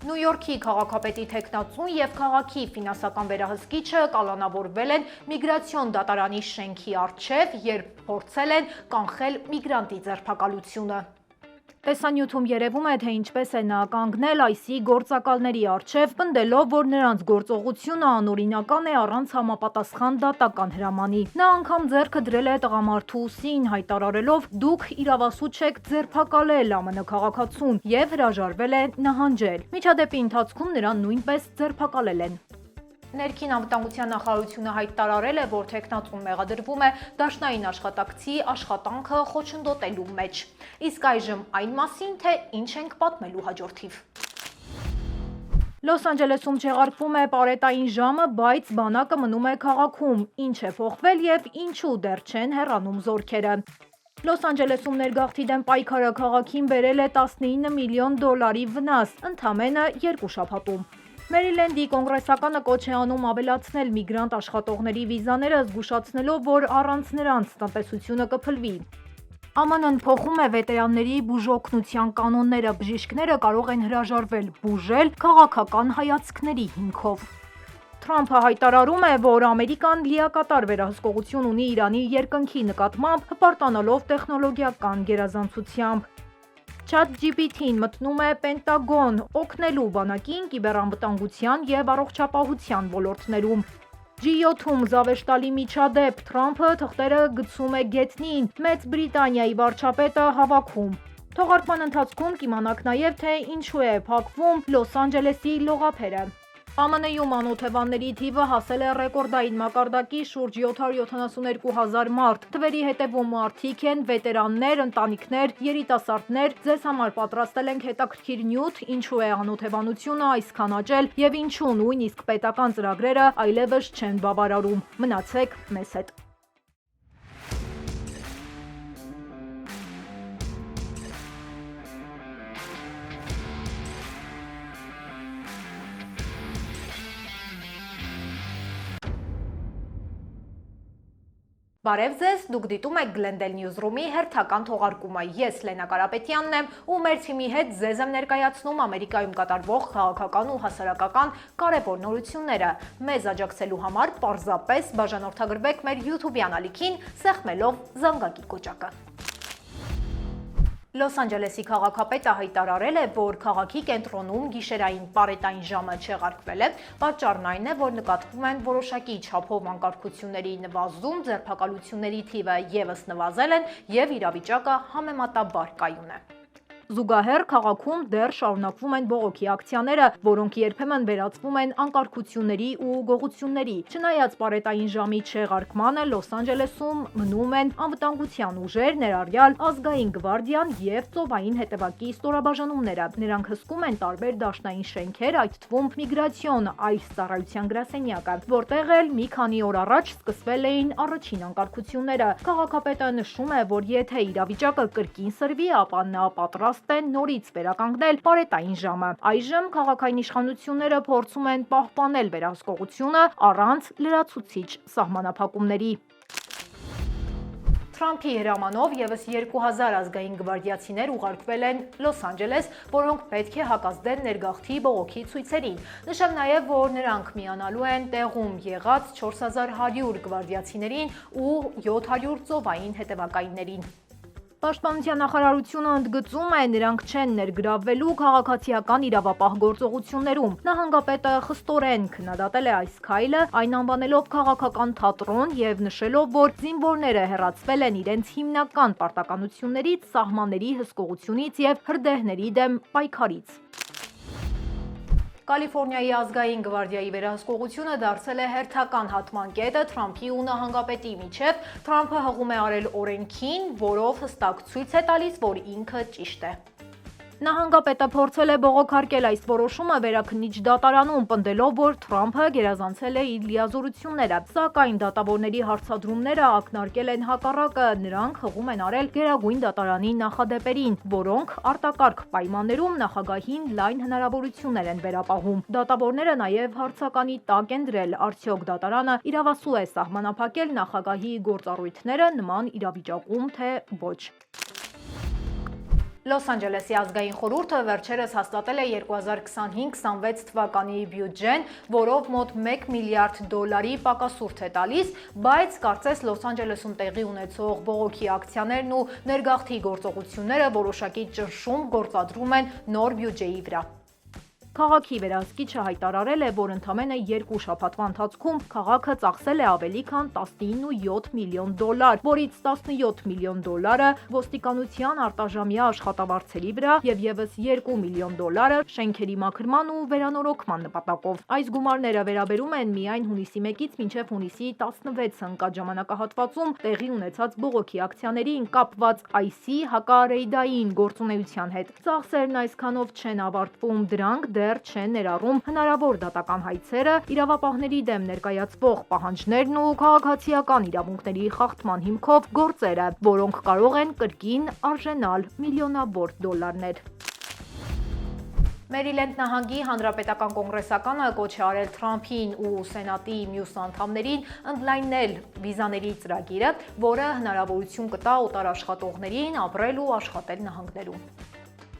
Նյու Յորքի քաղաքապետի թեկնածուն եւ քաղաքի ֆինանսական վերահսկիչը կալանավորվել են միգրացիոն դատարանի շենքի առջև, երբ փորձել են կանխել միգրանտի ձերբակալությունը։ Տեսանյութում երևում է, թե ինչպես է նա կանգնել այսի գործակալների առջև, պնդելով, որ նրանց գործողությունը անօրինական է առանց համապատասխան դատական հրամանի։ Նա անգամ ձեռքը դրել է տղամարդու ուսին, հայտարարելով՝ դուք իրավասու չեք ձերբակալել ԱՄՆ քաղաքացուն եւ հրաժարվել է նահանջել։ Միջադեպի ընթացքում նրան նույնպես ձերբակալել են։ Ներքին անվտանգության նախարարությունը հայտարարել է, որ թեկնածուն մեղադրվում է դաշնային աշխատակցի աշխատանքը խոչընդոտելու մեջ։ Իսկ այժմ այն մասին, թե ինչ ենք պատմելու հաջորդիվ։ Լոս Անջելեսում չեղարկվում է պարետային ժամը, բայց բանակը մնում է քաղաքում։ Ինչ է փոխվել եւ ինչու դեռ չեն հեռանում զորքերը։ Լոս Անջելեսում ներգաղթի դեմ պայքարը քաղաքին բերել է $19 միլիոն վնաս, ընդամենը 2 շաբաթում։ Մերիլենդի կոնգրեսականը կոչ է անում ավելացնել միգրանտ աշխատողների վիզաները, զգուշացնելով, որ առանց նրանց տնտեսությունը կփլվի։ ԱՄՆ-ն փոխում է վետերանների բուժօգնության կանոնները, բժիշկները կարող են հրաժարվել բուժել քաղաքական հայացքների հիմքով։ Թրամփը հայտարարում է, որ Ամերիկան լիակատար վերահսկողություն ունի Իրանի երկնքի նկատմամբ, հպարտանալով տեխնոլոգիական գերազանցությամբ։ ChatGPT-ն մտնում է Պենտագոն, օգնելու բանակին կիբերանվտանգության եւ առողջապահության ոլորտներում։ G7-ում զավեշտալի միջադեպ, Թրամփը թղթերը գցում է գետնին, Մեծ Բրիտանիայի վարչապետը հավաքում։ Թողարկման ընթացքում կիմանաք նաեւ, թե ինչու է փակվում Լոս Անջելեսի լողափերը։ ԱՄՆ-ում անօթևանների թիվը հասել է ռեկորդային մակարդակի, շուրջ 772,000 մարդ։ Թվերի հետևում մարդիկ են, վետերաններ, ընտանիքներ, երիտասարդներ։ Ձեզ համար պատրաստել ենք հետաքրքիր նյութ, ինչու է անօթևանությունը այսքան աճել եւ ինչու նույնիսկ պետական ծրագրերը այլևս չեն բավարարում։ Մնացեք մեզ հետ։ Բարև ձեզ, դուք դիտում եք Glendale Newsroom-ի հերթական թողարկումը։ Ես Լենա Կարապետյանն եմ ու մեր թիմի հետ ձեզ եմ ներկայացնում Ամերիկայում կատարվող քաղաքական ու հասարակական կարևոր նորությունները։ Մեզ աջակցելու համար պարզապես բաժանորդագրվեք մեր YouTube-յան ալիքին, սեղմելով զանգակի կոճակը։ Լոս Անջելեսի քաղաքապետը հայտարարել է, որ քաղաքի կենտրոնում գիշերային պարետային ժամը չեղարկվել է, պատճառն այն է, որ նկատվում են որոշակի չափով անկարգությունների նվազում, ձերբակալությունների թիվը ևս նվազել են եւ իրավիճակը համեմատաբար կայուն է։ Զուգահեռ քաղաքում դեռ շարունակվում են բողոքի ակցիաները, որոնք երբեմն վերածվում են անկարգությունների ու գողությունների։ Չնայած պարետային ժամի չեղարկմանը, Լոս Անջելեսում մնում են անվտանգության ուժեր, ներառյալ ազգային գվարդիան եւ ծովային հետևակի ստորաբաժանումները։ Նրանք հսկում են տարբեր դաշնային շենքեր, այդ թվում միգրացիոն այս ծառայության գրասենյակը, որտեղ էլ մի քանի օր առաջ սկսվել էին առաջին անկարգությունները։ Քաղաքապետը նշում է, որ եթե իրավիճակը կրկին սրվի, ապա նա պատրաստ են նորից վերականգնել պարետային ժամը։ Այժմ քաղաքային իշխանությունները փորձում են պահպանել վերահսկողությունը առանց լրացուցիչ սահմանափակումների։ Թրամփի հրամանով ևս 2000 ազգային գվարդիացիներ ուղարկվել են Լոս Անջելես, որոնք պետք է հակազդեն ներգաղթի բողոքի ցույցերին։ Նշեմ նաև, որ նրանք միանալու են տեղում եղած 4100 գվարդիացիներին ու 700 ծովային հետևակայիններին։ Պաշտպանության նախարարությունը ընդգծում է, նրանք չեն ներգրավվելու քաղաքացիական իրավապահ գործողություններում։ Նահանգապետը խստորեն քննադատել է այս քայլը, այն անվանելով քաղաքական թատրոն եւ նշելով, որ զինվորները հեռացվել են իրենց հիմնական պարտականություններից, սահմանների հսկողությունից եւ հրդեհների դեմ պայքարից։ Կալիֆոռնիայի ազգային գվարդիայի վերահսկողությունը դարձել է հերթական հատման կետը Թրամփի ու նահանգապետի միջև։ Թրամփը հղում է արել օրենքին, որով հստակ ցույց է տալիս, որ ինքը ճիշտ է։ Նահանգապետը փորձել է բողոքարկել այս որոշումը վերաքննիչ դատարանում, պնդելով, որ Թրամփը գերազանցել է իր լիազորությունները, սակայն դատավորների հարցադրումները ակնարկել են հակառակը, նրանք հղում են արել Գերագույն դատարանի նախադեպերին, որոնք արտակարգ պայմաններում նախագահին լայն հնարավորություններ են վերապահում։ Դատավորները նաև հարցականի տակ են դրել, արդյոք դատարանը իրավասու է սահմանափակել նախագահի գործառույթները նման իրավիճակում, թե ոչ։ Լոս Անջելեսի ազգային խորհուրդը վերջերս հաստատել է 2025-26 թվականի բյուջեն, որով մոտ $1 միլիարդ պակասուրդ է տալիս, բայց կարծես Լոս Անջելեսում տեղի ունեցող բողոքի ակցիաներն ու ներգաղթի գործողությունները որոշակի ճնշում գործադրում են նոր բյուջեի վրա։ Քաղաքի վերահսկիչը հայտարարել է, որ ընդամենը 2 շաբաթվա ընթացքում քաղաքը ծախսել է ավելի քան $19.7 միլիոն, որից $17 միլիոն ոստիկանության արտաժամյա աշխատավարձերի վրա եւ եւս $2 միլիոն շենքերի մաքրման ու վերանորոգման նպատակով։ Այս գումարները վերաբերում են միայն հունիսի 1-ից մինչև հունիսի 16-ը ընկած ժամանակահատվածում տեղի ունեցած բողոքի ակցիաներին կապված այսի հակառեյդային գործունեության հետ։ Ծախսերն այսքանով չեն ավարտվում, դրանք դեռ չեն ներառում հնարավոր դատական հայցերը, իրավապահների դեմ ներկայացվող պահանջներն ու քաղաքացիական իրավունքների խախտման հիմքով գործերը, որոնք կարող են կրկին արժենալ միլիոնավոր դոլարներ։ Մերիլենդ նահանգի հանրապետական կոնգրեսականը կոչ է արել Թրամփին ու Սենատի մյուս անդամներին ընդլայնել վիզաների ծրագիրը, որը հնարավորություն կտա օտարաշխատողներին ապրել ու աշխատել նահանգներում։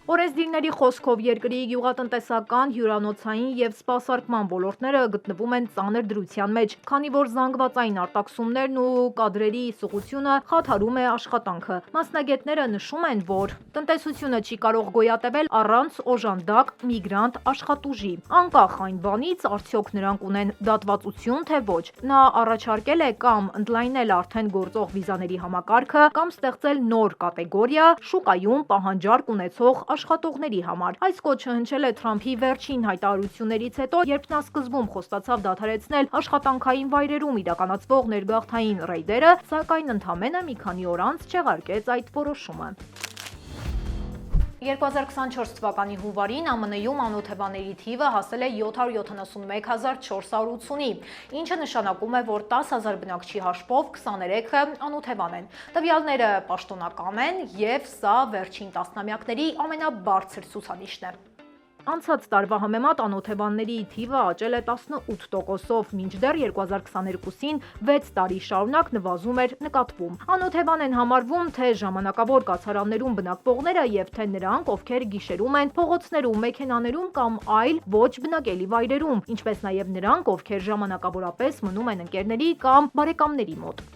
Օրենսդիրների խոսքով երկրի գյուղատնտեսական, հյուրանոցային եւ սպասարկման ոլորտները գտնվում են ծանր դրության մեջ, քանի որ զանգվածային արտաքսումներն ու կադրերի սղությունը խաթարում է աշխատանքը։ Մասնագետները նշում են, որ տնտեսությունը չի կարող գոյատևել առանց օժանդակ միգրանտ աշխատուժի, անկախ այն բանից, արդյոք նրանք ունեն դատվածություն թե ոչ։ Նա առաջարկել է կամ ընդլայնել արդեն գործող վիզաների համակարգը, կամ ստեղծել նոր կատեգորիա շուկայում պահանջարկ ունեցող աշխատողների համար։ Այս կոչը հնչել է Թրամփի վերջին հայտարարություններից հետո, երբ նա սկզբում խոստացավ դադարեցնել աշխատանքային վայրերում իրականացվող ներգաղթային ռեյդերը, սակայն ընդամենը մի քանի օր անց չեղարկեց այդ որոշումը։ 2024 թվականի հունվարին ԱՄՆ-ում անօթևանների թիվը հասել է 771,480-ի, ինչը նշանակում է, որ 10,000 բնակչի հաշվով 23-ը անօթևան են։ Տվյալները պաշտոնական են եւ սա վերջին տասնամյակների ամենաբարձր ցուցանիշն է։ Անցած տարվա համեմատ անօթևանների թիվը աճել է 18%-ով, մինչդեռ 2022-ին 6 տարի շարունակ նվազում էր նկատվում։ Անօթևան են համարվում թե ժամանակավոր կացարաններում բնակվողները եւ թե նրանք, ովքեր գիշերում են փողոցներում, մեքենաներում կամ այլ ոչ բնակելի վայրերում, ինչպես նաեւ նրանք, ովքեր ժամանակավորապես մնում են ընկերների կամ բարեկամների մոտ։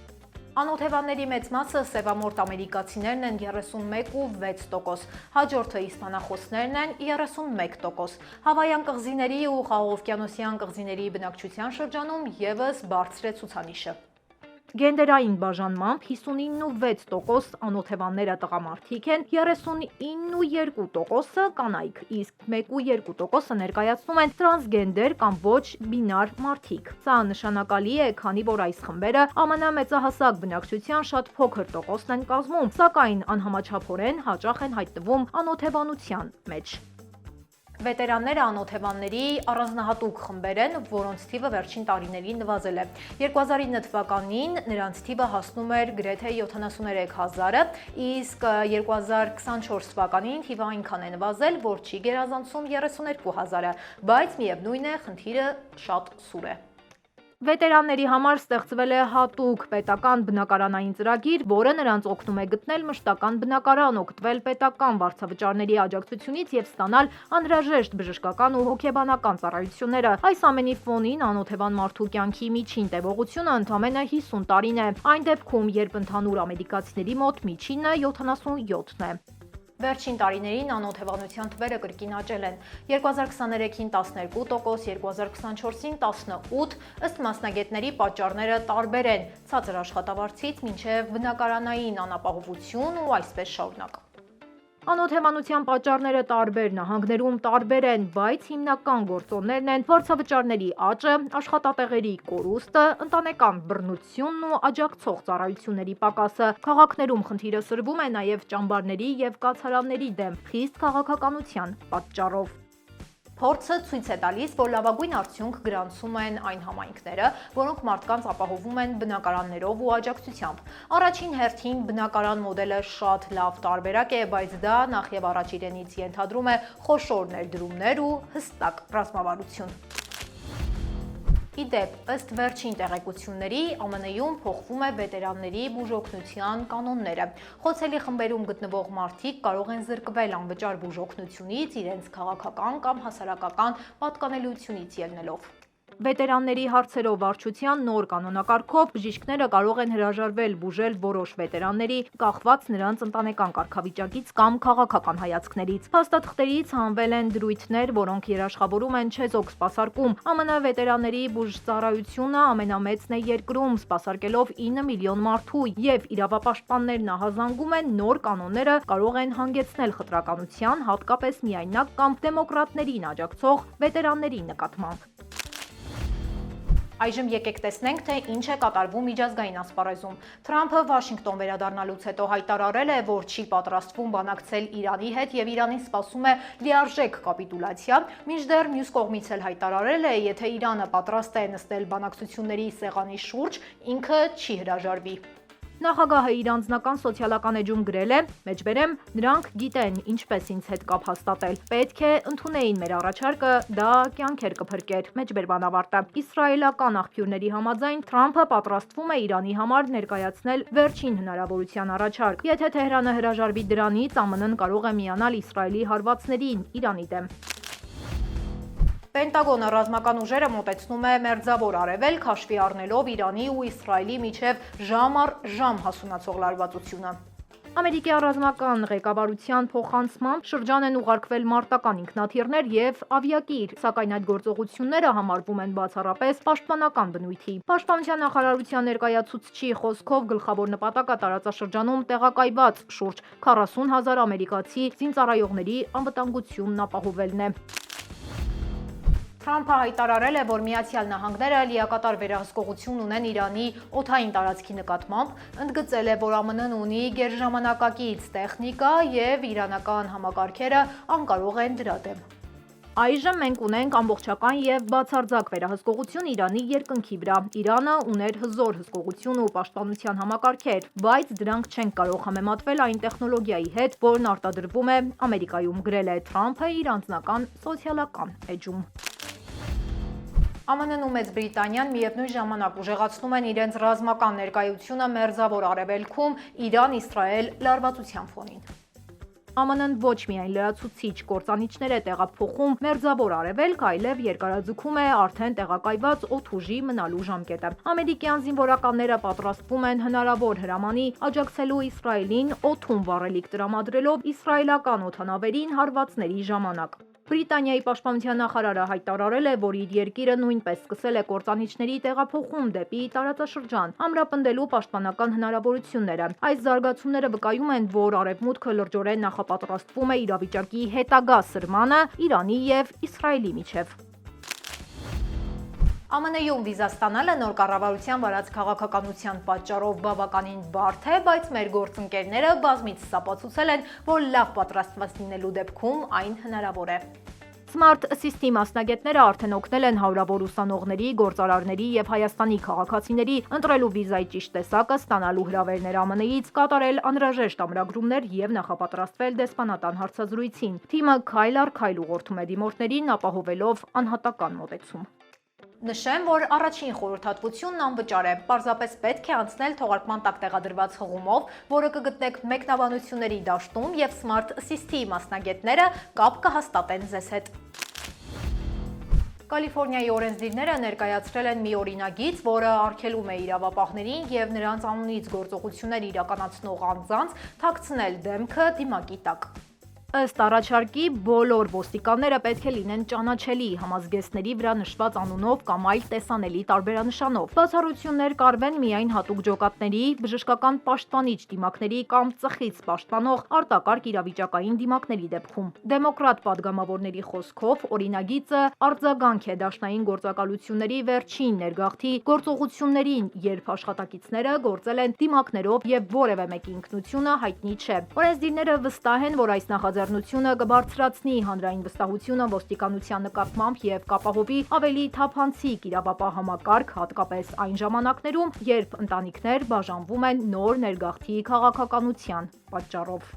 Անօթևանների մեծ մասը սևամորթ ամերիկացիներն են 31,6%, հաջորդը իսպանախոսներն են 31%, Հավայան կղզիների ու Խաղաղօվկիանոսյան կղզիների բնակչության շրջանում եւս բարձր է ցուցանիշը։ Գենդերային բաժանմամբ 59,6% անօթևանները տղամարդիկ են, 39,2% կանայք, իսկ 1,2% ներկայացնում են տրանսգենդեր կամ ոչ բինար մարդիկ։ Սա նշանակալի է, քանի որ այս խմբերը ԱՄՆ մեծահասակ բնակչության շատ փոքր տոկոսն են կազմում, սակայն անհամաչափորեն հաճախ են հայտնվում անօթևանության մեջ։ Վետերանները անօթևանների առանձնահատուկ խմբեր են, որոնց թիվը վերջին տարիներին նվազել է։ 2009 թվականին նրանց թիվը հասնում էր գրեթե 73,000-ը, իսկ 2024 թվականին թիվը այնքան է նվազել, որ չի գերազանցում 32,000-ը, բայց միևնույն է, խնդիրը շատ սուր է։ Վետերանների համար ստեղծվել է հատուկ պետական բնակարանային ծրագիր, որը նրանց օգնում է գտնել մշտական բնակարան, օգտվել պետական վարձավճարների աջակցությունից եւ ստանալ անհրաժեշտ բժշկական ու հոգեբանական ծառայությունները։ Այս ամենի ֆոնին անօթևան մարդու կյանքի միջին տևողությունը ընդամենը 50 տարին է, այն դեպքում, երբ ընդհանուր ամերիկացիների մոտ միջինը 77-ն է։ Վերջին տարիներին անօթևանության թվերը կրկին աճել են։ 2023-ին 12%, 2024-ին 18%, ըստ մասնագետների պատճառները տարբեր են՝ ցածր աշխատավարձից մինչև բնակարանային անապահովություն ու այսպես շարունակ։ Անօթևանության պատճառները տարբեր նահանգներում տարբեր են, բայց հիմնական գործոններն են վարձավճարների աճը, աշխատատեղերի կորուստը, ընտանեկան բռնությունն ու աջակցող ծառայությունների պակասը։ Քաղաքներում խնդիրը սրվում է նաև ճամբարների եւ կացարանների դեմ խիստ քաղաքականության պատճառով։ Փորձը ցույց է տալիս, որ լավագույն արդյունք գրանցում են այն համայնքները, որոնք մարդկանց ապահովում են բնակարաններով ու աջակցությամբ։ Առաջին հերթին բնակարան մոդելը շատ լավ տարբերակ է, բայց դա նախ եւ առաջ իրենից ենթադրում է խոշոր ներդրումներ ու հստակ ռազմավարություն։ Ի դեպ, ըստ վերջին տեղեկությունների, ԱՄՆ-ում փոխվում է վետերանների բուժօգնության կանոնները։ Խոցելի խմբերում գտնվող մարդիկ կարող են զրկվել անվճար բուժօգնությունից իրենց քաղաքական կամ հասարակական պատկանելությունից ելնելով։ Վետերանների հարցերով վարչության նոր կանոնակարգով բժիշկները կարող են հրաժարվել բուժել որոշ վետերանների, կախված նրանց ընտանեկան կարգավիճակից կամ քաղաքական հայացքներից։ Փաստաթղթերից հանվել են դրույթներ, որոնք երաշխավորում են չեզոք սպասարկում։ ԱՄՆ վետերանների բուժծառայությունը ամենամեծն է երկրում, սպասարկելով 9 միլիոն մարդու, եւ իրավապաշտպաններն ահազանգում են նոր կանոնները կարող են հանգեցնել խտրականության, հատկապես միայնակ կամ դեմոկրատներին աջակցող վետերանների նկատմամբ։ Այժմ եկեք տեսնենք, թե ինչ է կատարվում միջազգային ասպարեզում։ Թրամփը Վաշինգտոն վերադառնալուց հետո հայտարարել է, որ չի պատրաստվում բանակցել Իրանի հետ եւ Իրանին սպասում է լիարժեք կապիտուլյացիա, մինչդեռ մյուս կողմից էլ հայտարարել է, եթե Իրանը պատրաստ է նստել բանակցությունների սեղանի շուրջ, ինքը չի հրաժարվի։ Նախագահը իր անձնական սոցիալական էջում գրել է. «Մեջբերեմ, նրանք գիտեն ինչպես ինձ հետ կապ հաստատել։ Պետք է ընդունեին մեր առաջարկը, դա կյանքեր կփրկեր»։ Մեջբերման ավարտը։ Իսրայելական աղբյուրների համաձայն Թրամփը պատրաստվում է Իրանի համար ներկայացնել վերջին հնարավորության առաջարկ։ Եթե Թեհրանը հրաժարվի դրանից, ԱՄՆ-ն կարող է միանալ Իսրայելի հարվածներին Իրանի դեմ։ Պենտագոնը ռազմական ուժերը մոտեցնում է Մերձավոր Արևելք, հաշվի առնելով Իրանի ու Իսրայելի միջև ժամ առ ժամ հասունացող լարվածությունը։ Ամերիկի ռազմական ղեկավարության փոխանցմամբ շրջան են ուղարկվել մարտական ինքնաթիռներ եւ ավիակիր, սակայն այդ գործողությունները համարվում են բացառապես պաշտպանական բնույթի։ Պաշտպանության նախարարության ներկայացուցչի խոսքով գլխավոր նպատակը տարածաշրջանում տեղակայված շուրջ 40,000 ամերիկացի զինծառայողների անվտանգությունն ապահովելն է։ Թրամփը հայտարարել է, որ Միացյալ Նահանգները լիակատար վերահսկողություն ունեն Իրանի օդային տարածքի նկատմամբ, ընդգծել է, որ ԱՄՆ-ն ունի գերժամանակակից տեխնիկա եւ իրանական համակարգերը անկարող են դրա դեմ։ Այժմ մենք ունենք ամբողջական եւ բացարձակ վերահսկողություն Իրանի երկնքի վրա։ Իրանը ուներ հզոր հսկողություն ու պաշտպանության համակարգեր, բայց դրանք չեն կարող համեմատվել այն տեխնոլոգիայի հետ, որն արտադրվում է Ամերիկայում, գրել է Թրամփը իր անձնական սոցիալական էջում։ ԱՄՆ-ն ու Մեծ Բրիտանիան միևնույն ժամանակ ուժեղացնում են իրենց ռազմական ներկայությունը Մերձավոր Արևելքում Իրան-Իսրայել լարվածության ֆոնին։ ԱՄՆ-ն ոչ միայն լրացուցիչ կործանիչներ է տեղափոխում Մերձավոր Արևելք, այլև երկարաձգում է արդեն տեղակայված օդուժի մնալու ժամկետը։ Ամերիկյան զինվորականները պատրաստվում են հնարավոր հրամանի աջակցելու Իսրայելին օդում վառելիք տրամադրելով իսրայելական օդանավերին հարվածների ժամանակ։ Բրիտանիայի պաշտպանության նախարարը հայտարարել է, որ իր երկիրը նույնպես սկսել է կործանիչների տեղափոխում դեպի տարածաշրջան, ամրապնդելու պաշտպանական հնարավորությունները։ Այս զարգացումները վկայում են, որ Արևմուտքը լրջորեն նախապատրաստվում է իրավիճակի հետագա սրմանը Իրանի եւ Իսրայելի միջև։ ԱՄՆ-ում վիզա ստանալը նոր կառավարության վարած քաղաքականության պատճառով բավականին բարդ է, բայց մեր գործընկերները բազմիցս ապացուցել են, որ լավ պատրաստված լինելու դեպքում այն հնարավոր է։ Smart Assist-ի մասնագետները արդեն օգնել են հարյուրավոր ուսանողների, գործարարների եւ Հայաստանի քաղաքացիների ընտրելու վիզայի ճիշտ տեսակը, ստանալու հրավերներ ԱՄՆ-ից, կատարել անհրաժեշտ ամրագրումներ եւ նախապատրաստվել դեսպանատան հարցազրույցին։ Թիմը քայլ առ քայլ ուղղորդում է դիմորդներին, ապահովելով անհատական մոտեցում։ Նշեմ, որ առաջին խորհրդատվությունն անվճար է, պարզապես պետք է անցնել թողարկման տակ տեղադրված հղումով, որը կգտնեք մեկնաբանությունների դաշտում եւ Smart Assist-ի մասնագետները կապ կհաստատեն ձեզ հետ։ Կալիֆոռնիայի օրենսդիրները ներկայացրել են մի օրինագիծ, որը արգելում է իրավապահներին եւ նրանց անունից գործողություններ իրականացնող անձանց թաքցնել դեմքը դիմակի տակ։ Ըստ առաջարկի, բոլոր ոստիկանները պետք է լինեն ճանաչելի համազգեստների վրա նշված անունով կամ այլ տեսանելի տարբերանշանով։ Բացառություններ կարվեն միայն հատուկ ջոկատների, բժշկական պաշտպանիչ դիմակների կամ ծխից պաշտպանող արտակարգ իրավիճակային դիմակների դեպքում։ Դեմոկրատ падգամավորների խոսքով օրինագիծը արձագանք է դաշնային գործակալությունների վերջին ներգաղթի գործողություններին, երբ աշխատակիցները գործել են դիմակներով եւ որևէ մեկի ինքնությունը հայտնի չէ։ Օրենսդիրները վստահ են, որ այս նախաձեռնությունը կբարձրացնի հանրային վստահությունը ոստիկանության նկատմամբ եւ կապահովի ավելի թափանցիկ իրավապահ համակարգ, հատկապես այն ժամանակներում, երբ ընտանիքներ բաժանվում են նոր ներգաղթի քաղաքականության պատճառով։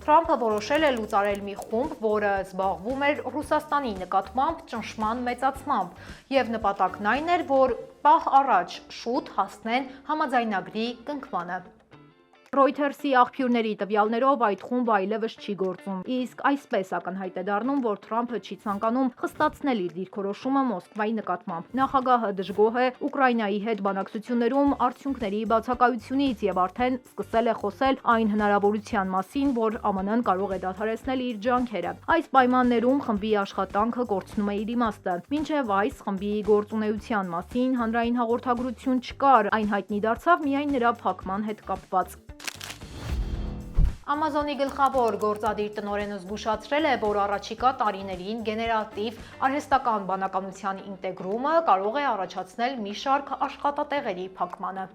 Թրամփը որոշել է լուծարել մի խումբ, որը զբաղվում էր Ռուսաստանի նկատմամբ ճնշման մեծացմամբ, եւ նպատակն այն էր, որ պահ առաջ շուտ հասնեն համաձայնագրի կնքմանը։ Reuters-ի աղբյուրների տվյալներով այդ խումբը այլևս չի գործում, իսկ այսպես ակնհայտ է դառնում, որ Թրամփը չի ցանկանում խստացնել իր դիրքորոշումը Մոսկվայի նկատմամբ։ Նախագահը դժգոհ է Ուկրաինայի հետ բանակցություններում արդյունքների բացակայությունից եւ արդեն սկսել է խոսել այն հնարավորության մասին, որ ԱՄՆ-ն կարող է դադարեցնել իր ջանքերը։ Այս պայմաններում խմբի աշխատանքը կորցնում է իր իմաստը։ Մինչև այս խմբի գործունեության մասին հանրային հաղորդագրություն չկար, այն հայտնի դարձավ միայն նրա փակման հետ կապված։ Ամազոնի գլխավոր գործադիր տնօրենը զգուշացրել է, որ առաջիկա տարիներին գեներատիվ արհեստական բանականության ինտեգրումը կարող է առաջացնել մի շարք աշխատատեղերի փակմանը։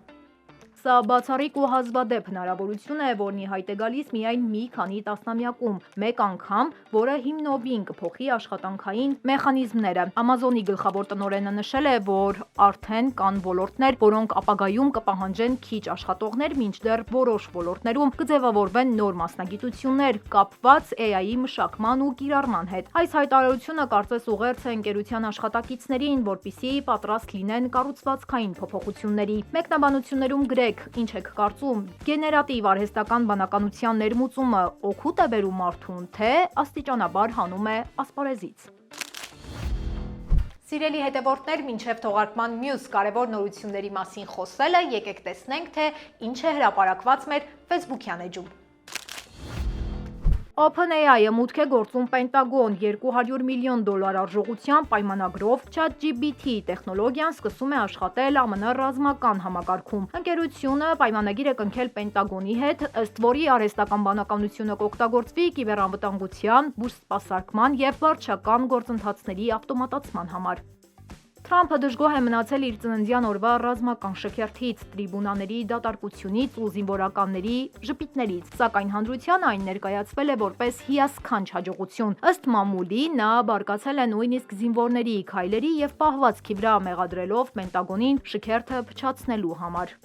Սա բացառիկ ու հազվադեպ հնարավորություն է, որն ի հայտ է գալիս միայն մի քանի տասնամյակում, մեկ անգամ, որը հիմնովին կփոխի աշխատանքային մեխանիզմները։ Ամազոնի գլխավոր տնօրենը նշել է, որ արդեն կան ոլորտներ, որոնք ապագայում կպահանջեն քիչ աշխատողներ, մինչդեռ որոշ ոլորտներում կձևավորվեն նոր մասնագիտություններ կապված AI-ի մշակման ու կիրառման հետ։ Այս հայտարարությունը կարծես ուղերձ է ընկերության աշխատակիցներին, որպեսզի պատրաստ լինեն կառուցվածքային փոփոխությունների։ Մեկնաբանություններում գրեք, ինչ եք կարծում, գեներատիվ արհեստական բանականության ներմուծումը օգուտ է բերում մարդուն, թե աստիճանաբար հանում է ասպարեզից։ Սիրելի հետևորդներ, մինչև թողարկման մյուս կարևոր նորությունների մասին խոսելը, եկեք տեսնենք, թե ինչ է հրապարակված մեր Facebook-յան էջում։ OpenAI-ը մուտք է գործում Պենտագոն $200 միլիոն արժողությամբ պայմանագրով ChatGPT տեխնոլոգիան սկսում է աշխատել ԱՄՆ ռազմական համակարգում։ Ընկերությունը պայմանագիր է կնքել Պենտագոնի հետ, ըստ որի արհեստական բանականությունը կօգտագործվի կիբերանվտանգության, բուժսպասարկման եւ վարչական գործընթացների ավտոմատացման համար։ Թրամփը դժգոհ է մնացել իր ծննդյան օրվա ռազմական շքերթից, տրիբունաների դատարկությունից ու զինվորականների ժպիտներից, սակայն հանրության այն ներկայացվել է որպես հիասքանչ հաջողություն։ Ըստ մամուլի, նա բարկացել է նույնիսկ զինվորների քայլերի եւ պահվածքի վրա մեղադրելով Պենտագոնին շքերթը փչացնելու համար։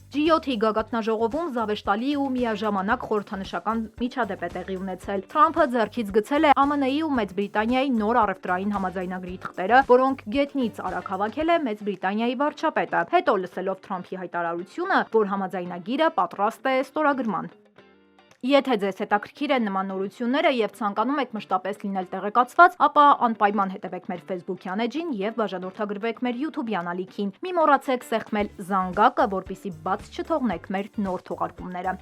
G7-ի գագաթնաժողովում զավեշտալի ու միաժամանակ խորհրդանշական միջադեպ է տեղի ունեցել։ Թրամփը ձեռքից գցել է ԱՄՆ-ի ու Մեծ Բրիտանիայի նոր առևտրային համաձայնագրի թղթերը, որոնք գետնից արագ հավաքել է Մեծ Բրիտանիայի վարչապետը, հետո լսելով Թրամփի հայտարարությունը, որ համաձայնագիրը պատրաստ է ստորագրման։ Եթե ձեզ հետաքրքիր են նման նորությունները եւ ցանկանում եք մշտապես լինել տեղեկացված, ապա անպայման հետևեք մեր Facebook-յան էջին եւ բաժանորդագրվեք մեր YouTube-յան ալիքին։ Մի մոռացեք սեղմել զանգակը, որպեսզի բաց չթողնեք մեր նոր թողարկումները։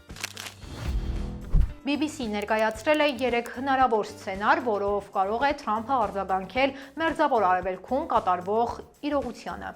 BBC ներկայացրել է 3 հնարավոր սցենար, որով կարող է Թրամփը արձագանքել Մերձավոր Արևելքում կատարվող իրողությանը։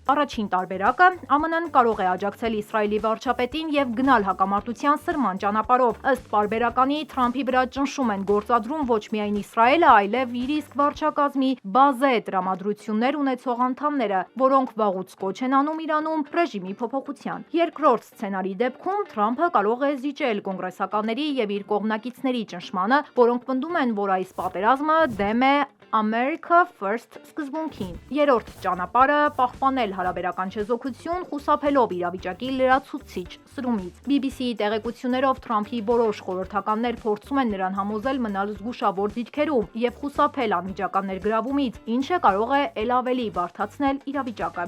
Առաջին տարբերակը ԱՄՆ-ն կարող է աջակցել Իսրայելի վարչապետին եւ գնալ հակամարտության սրման ճանապարհով։ Ըստ պարբերականի Թրամփի վրա ճնշում են գործադրում ոչ միայն Իսրայելը, այլև իր իսկ վարչակազմի բազե տրամադրություններ ունեցող անդամները, որոնք վաղուց կոչ են անում Իրանում ռեժիմի փոփոխության։ Երկրորդ սցենարի դեպքում Թրամփը կարող է զիջել կոնգրեսականների եւ իր կողմնակիցների ճնշմանը, որոնք պնդում են, որ այս պատերազմը դեմ է America First սկզբունքին։ Երրորդ ճանապարհը պահպանել հարաբերական չեզոքություն, խուսափելով իրավիճակի լրացուցիչ սրումից։ BBC-ի տեղեկություններով Թրամփի որոշ խորհրդականներ փորձում են նրան համոզել մնալ զգուշավոր դիրքերում եւ խուսափել անմիջական ներգրավումից, ինչը կարող է ել ավելի բարդացնել իրավիճակը։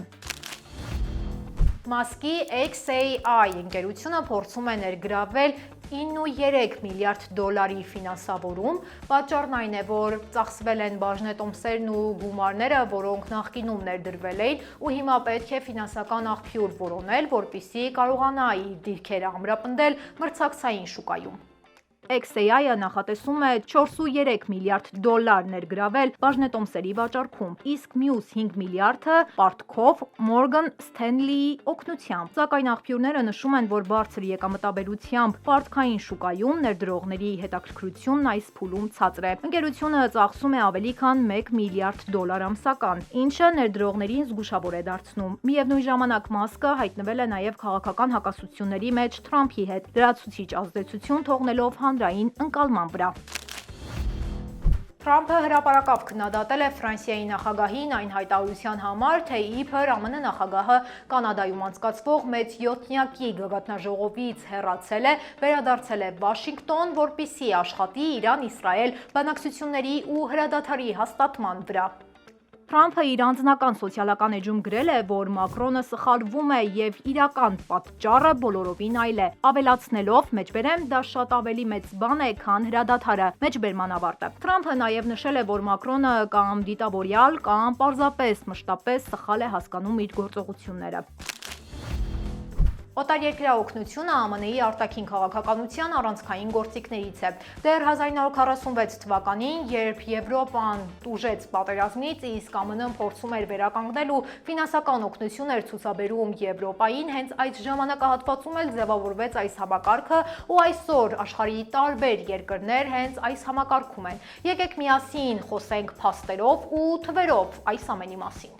Մասկի XAI ընկերությունը փորձում է ներգրավել 9.3 միլիարդ դոլարի ֆինանսավորում, պատճառն այն է, որ ծախսվել են բաժնետոմսերն ու գումարները, որոնք նախկինում ներդրվել էին, ու հիմա պետք է ֆինանսական աղբյուր որոնել, որպեսզի կարողանա իր դիրքերը ամրապնդել մրցակցային շուկայում։ XAI-ը նախատեսում է 4.3 միլիարդ դոլար ներգրավել բաժնետոմսերի վաճառքում, իսկ մյուս 5 միլիարդը պարտքով Morgan Stanley-ի օգնությամբ։ Սակայն աղբյուրները նշում են, որ բարձր եկամտաբերությամբ պարտքային շուկայում ներդրողների հետաքրքրությունն այս փուլում ցածր է։ Ընկերությունը ծախսում է ավելի քան 1 միլիարդ դոլար ամսական, ինչը ներդրողներին զգուշավոր է դարձնում։ Միևնույն ժամանակ Մասկը հայտնվել է նաև քաղաքական հակասությունների մեջ Թրամփի հետ, լրացուցիչ ազդեցություն թողնելով հանրային ընկալման վրա։ Թրամփը հրապարակավ քննադատել է Ֆրանսիայի նախագահին այն հայտարարության համար, թե իբր ԱՄՆ նախագահը Կանադայում անցկացվող մեծ յոթնյակի գագաթնաժողովից հեռացել է, վերադարձել է Վաշինգտոն, որպեսզի աշխատի Իրան-Իսրայել բանակցությունների ու հրադադարի հաստատման վրա։ Թրամփը իր անձնական սոցիալական էջում գրել է, որ Մակրոնը սխալվում է և իրական պատճառը բոլորովին այլ է, ավելացնելով, մեջբերեմ, դա շատ ավելի մեծ բան է, քան հրադադարը, մեջբերման ավարտը։ Թրամփը նաև նշել է, որ Մակրոնը կամ դիտավորյալ, կամ պարզապես մշտապես սխալ է հասկանում իր գործողությունները։ Օտարերկրյա օգնությունը ԱՄՆ-ի արտաքին քաղաքականության առանցքային գործիքներից է։ Դեռ 1946 թվականին, երբ Եվրոպան տուժեց պատերազմից, իսկ ԱՄՆ-ն փորձում էր վերականգնել ու ֆինանսական օգնություն էր ցուցաբերում Եվրոպային, հենց այդ ժամանակահատվածում էլ ձևավորվեց այս համակարգը, ու այսօր աշխարհի տարբեր երկրներ հենց այս համակարգում են։ Եկեք միասին խոսենք փաստերով ու թվերով այս ամենի մասին։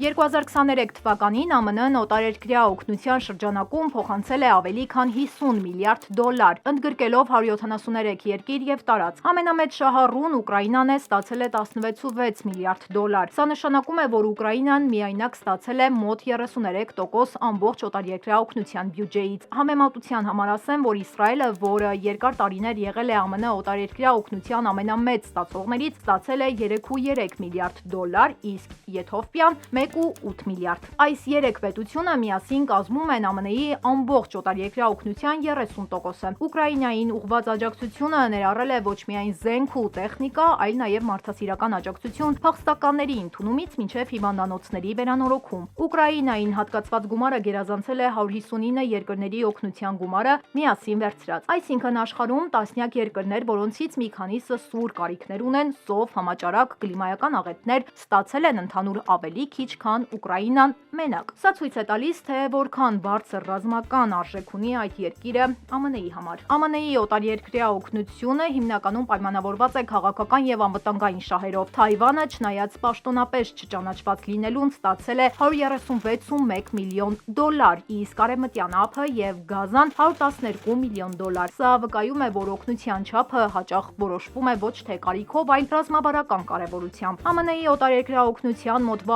2023 թվականին ԱՄՆ-ն օտարերկրյա օգնության շրջանակում փոխանցել է ավելի քան 50 միլիարդ դոլար, ընդգրկելով 173 երկիր և տարածք։ Ամենամեծ շահառուն Ուկրաինան է, ստացել է 16.6 միլիարդ դոլար։ Սա նշանակում է, որ Ուկրաինան միայնակ ստացել է մոտ 33% ամբողջ օտարերկրյա օգնության բյուջեից։ Համեմատության համար ասեմ, որ Իսրայելը, որը երկար տարիներ եղել է ԱՄՆ օտարերկրյա օգնության ամենամեծ ստացողներից, ստացել է 3.3 միլիարդ դոլար, իսկ Եթովպիան 1.8 միլիարդ։ Այս երեք պետությունը միասին կազմում են ԱՄՆ-ի ամբողջ օտարերկրյա օգնության 30%-ը։ Ուկրաինային ուղղված աջակցությունը ներառել է ոչ միայն զենք ու տեխնիկա, այլ նաև մարդասիրական աջակցություն փախստականների ընդունումից մինչև հիվանդանոցների վերանորոգում։ Ուկրաինային հատկացված գումարը գերազանցել է 159 երկրների օգնության գումարը միասին վերցրած։ Այսինքն աշխարհում տասնյակ երկրներ, որոնցից մի քանիսը սուր կարիքներ ունեն, սով, համաճարակ, կլիմայական աղետներ, ստացել են ընդհանուր ավելի քիչ քան Ուկրաինան մենակ։ Սա ցույց է տալիս, թե որքան բարձր ռազմական արժեք ունի այդ երկիրը ԱՄՆ-ի համար։ ԱՄՆ-ի օտարերկրյա օգնությունը հիմնականում պայմանավորված է քաղաքական եւ անվտանգային շահերով։ Թայվանը, չնայած պաշտոնապես չճանաչված լինելուն, ստացել է 136.1 միլիոն դոլար, իսկ Արևմտյան ափը եւ Գազան 112 միլիոն դոլար։ Սա վկայում է, որ օգնության չափը հաճախ որոշվում է ոչ թե կարիքով, այլ ռազմավարական կարևորությամբ։ ԱՄՆ-ի օտարերկրյա օգնության մոտ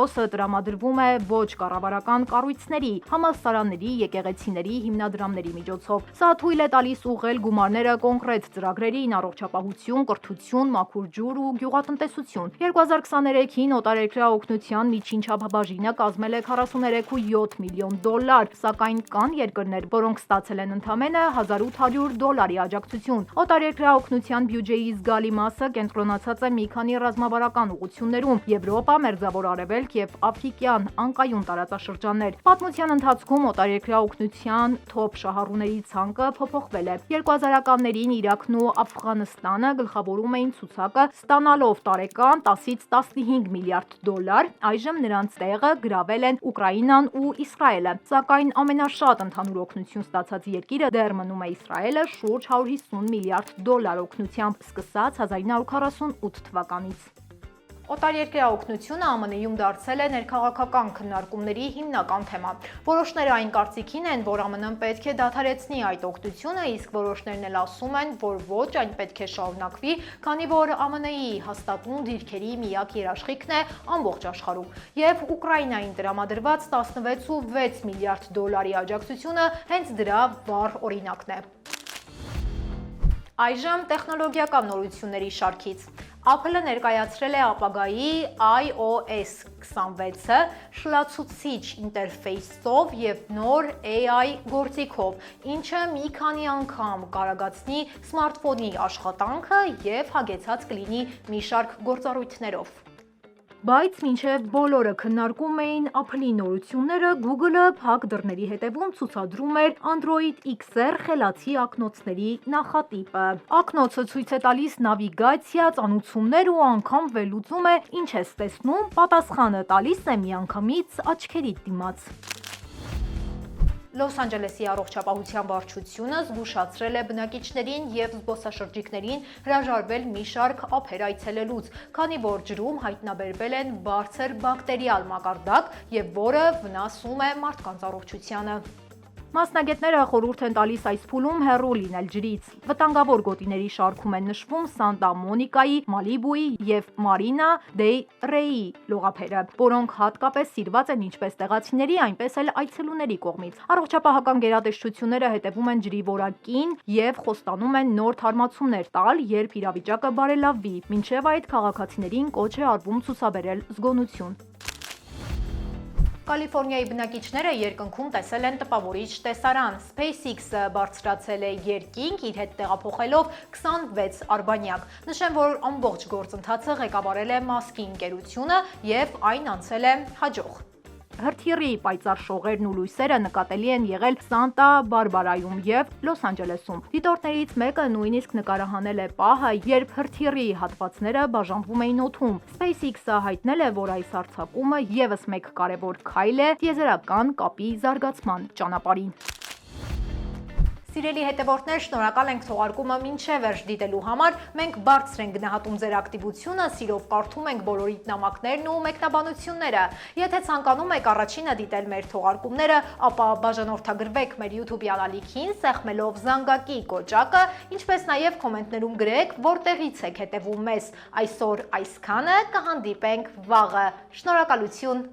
60%-ը տրամադրվում է ոչ կառավարական կառույցների, համալսարանների, եկեղեցիների, հիմնադրամների միջոցով։ Սա թույլ է տալիս ուղղել գումարները կոնկրետ ծրագրերին՝ առողջապահություն, կրթություն, մաքուր ջուր ու գյուղատնտեսություն։ 2023-ին օտարերկրյա օգնության միջին չափաբաժինը կազմել է 43.7 միլիոն դոլար, սակայն կան երկրներ, որոնք ստացել են ընդամենը 1800 դոլարի աջակցություն։ Օտարերկրյա օգնության բյուջեի զգալի մասը կենտրոնացած է մի քանի ռազմավարական ուղղություններում՝ Եվրոպա, Մերձավոր Արևելք և աֆրիկյան անկայուն տարածաշրջաններ։ Պատմության ընթացքում օտարերկրյա օգնության թոփ շահառուների ցանկը փոփոխվել է։ 2000-ականներին Իրաքն ու Աֆղանստանը գլխավորում էին ցուցակը, ստանալով տարեկան 10-ից 15 միլիարդ դոլար, այժմ նրանց տեղը գրավել են Ուկրաինան ու Իսրայելը։ Սակայն ամենաշատ ընդհանուր օգնություն ստացած երկիրը դեռ մնում է Իսրայելը շուրջ 150 միլիարդ դոլար օգնությամբ, սկսած 1948 թվականից։ Օտարերկրյա օգնությունը ԱՄՆ-ում դարձել է ներքաղաքական քննարկումների հիմնական թեմա։ Որոշները այն կարծիքին են, որ ԱՄՆ-ն պետք է դադարեցնի այդ օգնությունը, իսկ որոշներն էլ ասում են, որ ոչ, այն պետք է շարունակվի, քանի որ ԱՄՆ-ի հաստատուն դիրքերի միակ երաշխիքն է ամբողջ աշխարհում։ Եվ Ուկրաինային տրամադրված 16.6 միլիարդ դոլարի աջակցությունը հենց դրա վառ օրինակն է։ Այժմ տեխնոլոգիական նորությունների շարքից։ Apple-ը ներկայացրել է ապագայի iOS 26-ը շլացուցիչ ինտերֆեյսով և նոր AI գործիքով, ինչը մի քանի անգամ կարագացնի սմարթֆոնի աշխատանքը և հագեցած կլինի մի շարք գործառույթներով։ Բայց մինչև բոլորը քննարկում էին Apple-ի նորությունները, Google-ը փակ դռների հետևում ցուցադրում էր Android XR խելացի ակնոցների նախատիպը։ Ակնոցը ցույց է տալիս նավիգացիա, ծանուցումներ ու անգամ վերլուծում է ինչ ես տեսնում, պատասխանը տալիս է միանգամից աչքերիդ դիմաց։ Լոս Անջելեսի առողջապահության վարչությունը զգուշացրել է բնակիչներին և զբոսաշրջիկներին հրաժարվել մի շարք ափեր այցելելուց, քանի որ ջրում հայտնաբերվել են բարձր բակտերիալ մակարդակ և որը վնասում է մարդկանց առողջությանը։ Մասնագետները խորհուրդ են տալիս այս փուլում հեռու լինել ջրից։ Վտանգավոր գոտիների շարքում են նշվում Սանտա Մոնիկայի, Մալիբուի և Մարինա դեյ Ռեյի լողափերը, որոնք հատկապես սիրված են ինչպես տեղացիների, այնպես էլ այցելուների կողմից։ Առողջապահական գերատեսչությունները հետևում են ջրի որակին և խոստանում են նոր թարմացումներ տալ, երբ իրավիճակը բարելավվի։ Մինչև այդ քաղաքացիներին կոչ է արվում ցուցաբերել զգոնություն։ Կալիֆոռնիայի բնակիչները երկնքում տեսել են տպավորիչ տեսարան։ SpaceX-ը բարձրացել է երկինք, իր հետ տեղափոխելով 26 արբանյակ։ Նշեմ, որ ամբողջ գործընթացը ղեկավարել է Մասկի ընկերությունը և այն անցել է հաջող։ Հրթիռի պայծառ շողերն ու լույսերը նկատելի են եղել Սանտա Բարբարայում և Լոս Անջելեսում։ Դիտորդներից մեկը նույնիսկ նկարահանել է պահը, երբ հրթիռի հատվածները բաժանվում էին օդում։ SpaceX-ը հայտնել է, որ այս հարձակումը ևս մեկ կարևոր քայլ է տիեզերական կապի զարգացման ճանապարհին։ Սիրելի հետևորդներ, շնորհակալ ենք թողարկումը մինչև վերջ դիտելու համար։ Մենք բարձր ենք գնահատում ձեր ակտիվությունը, սիրով կարդում ենք բոլորիդ նամակներն ու մեկնաբանությունները։ Եթե ցանկանում եք առաջինը դիտել մեր թողարկումները, ապա բաժանորդագրվեք մեր YouTube ալիքին, սեղմելով զանգակի կոճակը, ինչպես նաև կոմենտներում գրեք, որտեղից եք հետևում մեզ։ Այսօր այսքանը, կհանդիպենք վաղը։ Շնորհակալություն։